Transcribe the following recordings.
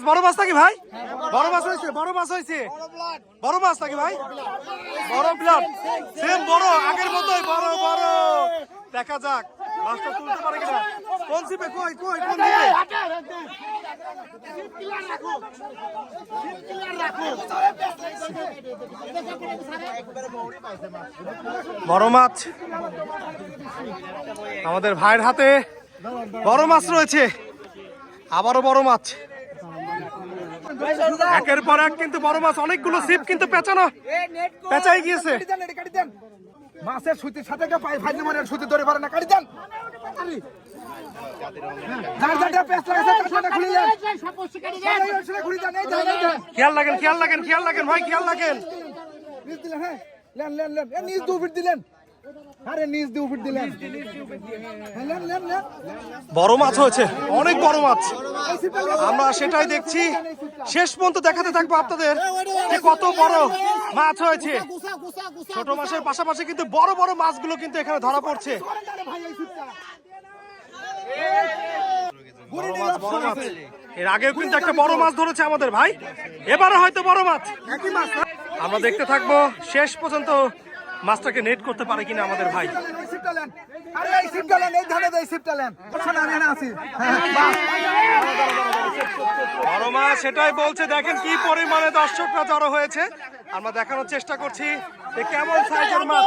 বড় মাছ নাকি ভাই? বড় মাছ হয়েছে, বড় মাছ হয়েছে, বড় মাছ নাকি ভাই? বড় ব্লাড, সেম বড়, আগের মতোই বড় বড়। দেখা যাক মাছটা তুলতে পারে কিনা। কোন সিপে? কই কই কোন দিকে? বড় মাছ আমাদের ভাইয়ের হাতে, বড় মাছ রয়েছে, আবারও বড় মাছ। একের পর এক কিন্তু বড় মাছ, অনেকগুলো সিপ কিন্তু পেঁচাই গিয়েছে। মাছের সুতির সাথে ফাইলে মানে সুতি ধরে পারে না, কাটি দেন। খেয়াল লাগেন খেয়াল লাগেন খেয়াল লাগেন ভাই, খেয়াল লাগেন। নিজ দু ফিট দিলেন, আরে নিজ দু ফিট দিলেন। বড় মাছ হয়েছে, অনেক বড় মাছ। আমরা সেটাই দেখছি, শেষ পর্যন্ত দেখাতে থাকবো আপনাদের যে কত বড় মাছ হয়েছে। ছোট মাছের পাশাপাশি কিন্তু বড় বড় মাছগুলো কিন্তু এখানে ধরা পড়ছে। বড় মাছ, বড় মাছ। এর আগেও কিন্তু একটা বড় মাছ ধরেছে আমাদের ভাই, এবারে হয়তো বড় মাছ, একই মাছ। আমরা দেখতে থাকবো শেষ পর্যন্ত মাছটাকে নেট করতে পারে কিনা আমাদের ভাই। বড় মাছ সেটাই বলছে, দেখেন কি পরিমাণে দর্শকরা জড়ো হয়েছে। আমরা দেখানোর চেষ্টা করছি যে কেমন সাইজের মাছ।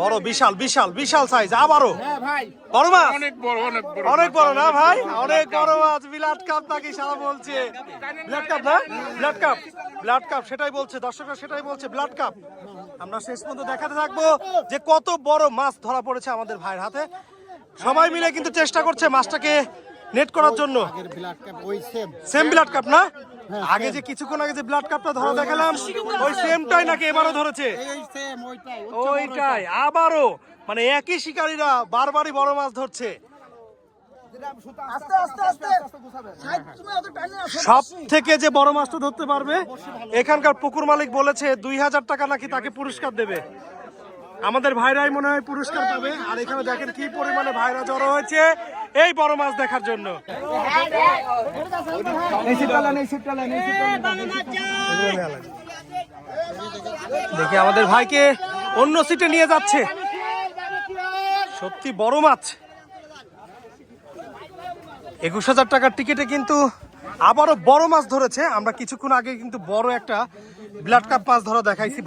বড়, বিশাল বিশাল বিশাল সাইজ, আবারও বড় মাছ, অনেক বড় না ভাই, অনেক বড় মাছ। ব্লাড কাপ নাকি সারা বলছে, ব্লাড কাপ না, ব্লাড কাপ, ব্লাড কাপ সেটাই বলছে, দর্শকরা সেটাই বলছে, ব্লাড কাপ। আমরা শেষ পর্যন্ত দেখাতে থাকবো যে কত বড় মাছ ধরা পড়েছে আমাদের ভাইয়ের হাতে। সবাই মিলে কিন্তু চেষ্টা করছে মাছটাকে নেট করার জন্য। সেম ব্লাড কাপ না, আগে যে কিছুক্ষণ আগে যে ব্লাড কাপটা ধরা দেখালাম, ওই সেমটাই নাকি এবারও ধরেছে? ওইটাই আবারও, মানে একই শিকারীরা বারবারই বড় মাছ ধরছে। সব থেকে যে বড় মাছটা ধরতে পারবে, এখানকার পুকুর মালিক বলেছে 2000 টাকা নাকি তাকে পুরস্কার দেবে। আমাদের ভাইরাই মনে হয় পুরস্কার পাবে। আর এখানে দেখেন কি পরিমাণে ভাইরা জড়ো হয়েছে এই বড় মাছ দেখার জন্য। দেখি আমাদের ভাইকে অন্য সিটে নিয়ে যাচ্ছে, সত্যি বড় মাছ। 21,000 টাকার টিকিটে কিন্তু আবারও বড় মাছ ধরেছে। আমরা কিছুক্ষণ আগে কিন্তু বড় একটা ব্লাড কাপ মাছ ধরা দেখাইছি।